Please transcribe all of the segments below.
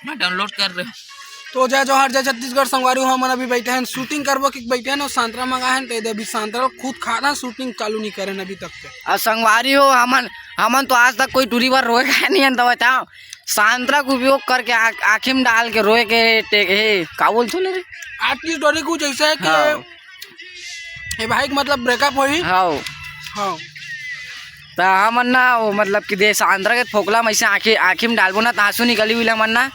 मैं डाउनलोड कर रहा हूँ। तो जय जोहार जय छत्तीसगढ़ संगवारी हम अभी बैठे हैं शूटिंग करबो कि बैठे हैं सांतरा मंगा है तो अभी सांतरा खुद खाना शूटिंग चालू नहीं करे अभी तक से। और संगवारी हो हमन तो आज तक कोई टूरी बार रोए का नहीं अंत बताओ। सांतरा का उपयोग करके आँखी में डाल के रोए के का बोल चले रे। आज की स्टोरी कुछ ऐसा है कि ये भाई मतलब ब्रेकअप हुई। हाँ हाँ तो हमन ना वो मतलब कि दे सांतरा के फोकला में ऐसे आँखी में डालबो ना तो आंसू निकली हुई हमन ना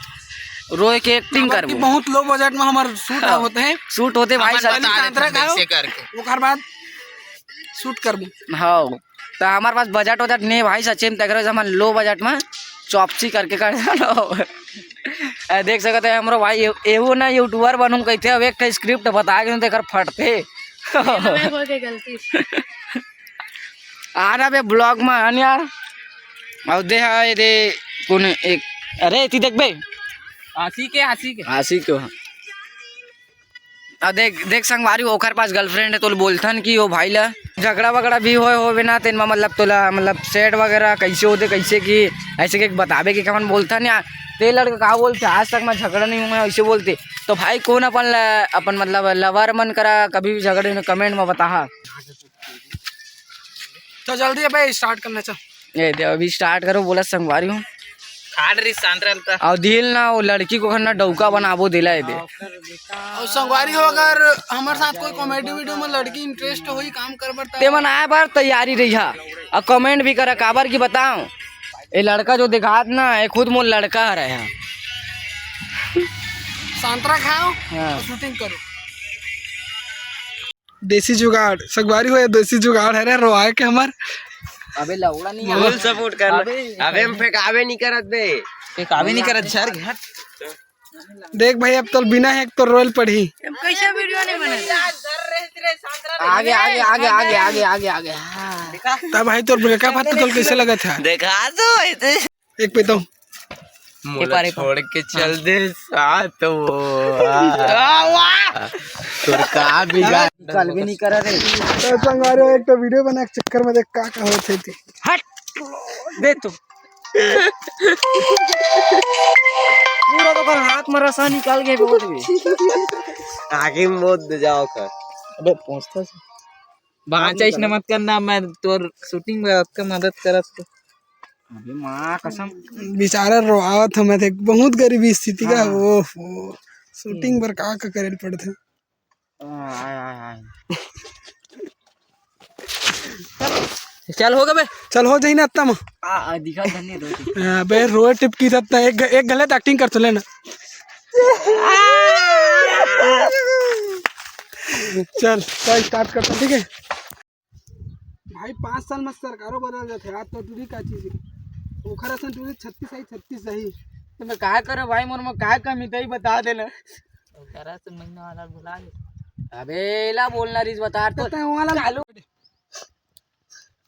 रोए के एक्टिंग करबो। बहुत लो बजट में हमारे शूट होते हैं। शूट होते भाई सांतरा का ओकर बाद शूट करबो। हाँ तो हमारे पास बजट वजट नहीं भाई सचिन तक हमन लो बजट में चॉपसी करके कर देख सकते हैं हमारो भाई एवो ना यूट्यूबर बनूं कहते अब एक स्क्रिप्ट बता के तो फटते आ रहा बे ब्लॉग में अन यार और दे कौन एक अरे ती देख बे हंसी के क्यों अब देख संगवारी ओकर पास गर्लफ्रेंड है तो बोलथन कि वो भाई ला झगड़ा वगड़ा भी हो बिना तेन में मतलब तोला मतलब सेट वगैरह कैसे होते कैसे कि ऐसे के बतावे कि कमन बोलथन या ते लड़का का बोलते आज तक मैं झगड़ा नहीं हुआ ऐसे बोलते तो भाई कौन अपन मतलब लवर मन करा कभी भी झगड़े में कमेंट में बता। तो जल्दी है स्टार्ट करना चल ये अभी स्टार्ट करो बोला संगवारी हूँ खाड़ रही सांतरा और दिल ना वो लड़की को ना डौका बनाबो दिला दे। और संगवारी हो अगर हमारे साथ कोई कॉमेडी वीडियो में लड़की इंटरेस्ट हो काम कर ते मन आए बार तैयारी रही है और कमेंट भी करे काबर की बताऊं ये लड़का जो दिखात ना ये खुद मोल लड़का है रहा सांतरा खाओ और शूटिंग करो। देसी जुगाड़ संगवारी हो देसी जुगाड़ है रे रोआए के हमार अबे लौड़ा नहीं फुल सपोर्ट कर अबे हम फेंकावे नहीं करत बे फेंकावे नहीं करत झर घट। देख भाई अब तो बिना है तो रोयल पड़ी कैसे वीडियो नहीं बने आगे आगे आगे आगे आगे आगे आगे तब भाई तो ब्रेकअप है तो कैसे लगा था देखा तो एक पे तो मोला छोड़ के चल दे साथ वो तोर का बिगाड़ चल भी नहीं करा रे तो संगवारी एक तो वीडियो बना के चक्कर में देख का होते थी हट दे तू पूरा तो कर हाथ में रसा निकाल गए बहुत भी आगे मोद दे जाओ कर अबे पहुंचता बाचा इसने मत करना मैं तोर शूटिंग में आपका मदद करत। अबे मां कसम बेचारा रोआवत हम थे बहुत गरीबी स्थिति का वो शूटिंग पर का करे पड़ते। चल हो गए बे चल हो जाई ना अत्ता में दिखा धन्य रोटी बे रोए टिप की तत्ता एक गलत एक्टिंग कर चले ना चल स्टार्ट करता ठीक है भाई 5 साल में सरकारों बदल जाते आज तो टूरी का चीज ओखर असन टूरी 36 सही तो मैं क्या करे भाई मोर में क्या कमी तई बता देना करा तो महीना वाला बुला ले। अबे ला बोलना रीज बता तो वाला चालू।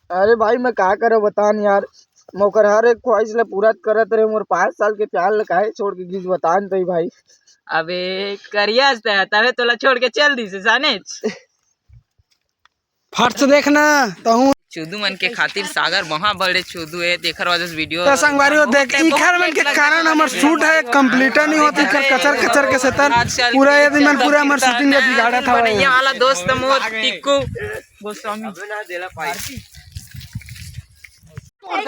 अरे भाई मैं क्या करे बतान यार मोकर हर एक ख्वाहिश ले पूरा करत रहे मोर 5 साल के प्यार ले काहे छोड़ के गिज बतान तई भाई अबे करिया तबे तोला छोड़ के चल दी से जाने फर्स्ट देखना तो चुदू मन के खातिर सागर वहाँ बड़े चुदू है देखर वजह से वीडियो तो संगवारी हो देख इखर मन के कारण हमर शूट है कंप्लीट नहीं होती इखर कचर के सतर पूरा यदि मन पूरा हमर शूटिंग में बिगाड़ा था ये वाला दोस्त मोर टिक्कू गोस्वामी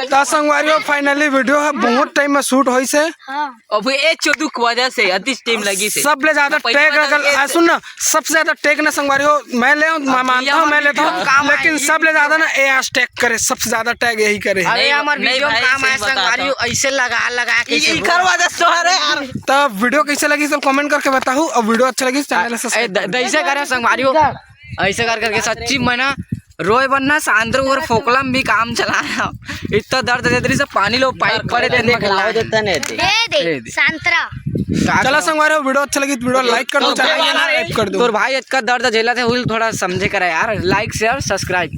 तो संगवारी हो फाइनली वीडियो है बहुत टाइम में शूट होई से अब ए चुदू की वजह से अधिक टाइम लगी से सबले ज्यादा टेक लगल सुन ना सबसे ज्यादा टेक ना संगवारी हो मैं ले मानता हूँ मैं लेता हूँ लेकिन सबले ज्यादा ना ए टैग करे सबसे ज्यादा टैग यही करे। अरे हमार वीडियो काम है संगवारी ऐसे लगा के इखर वजह से अरे यार तो वीडियो कैसे लगी सब कमेंट करके बताओ और वीडियो अच्छा लगी चैनल सब्सक्राइब ऐसे करे संगवारी हो ऐसे करके सच्ची मैं ना रोए बनना सांद्र और फोकला में भी काम चलाया इतना दर्द देते से पानी लो पाइप पड़े देता नहीं दे सांतरा चलो संगवारी हो वीडियो अच्छा लगी तो वीडियो लाइक कर दो चैनल सब्सक्राइब कर दो। तोर भाई इतना दर्द झेला थे थोड़ा समझे करा यार लाइक शेयर सब्सक्राइब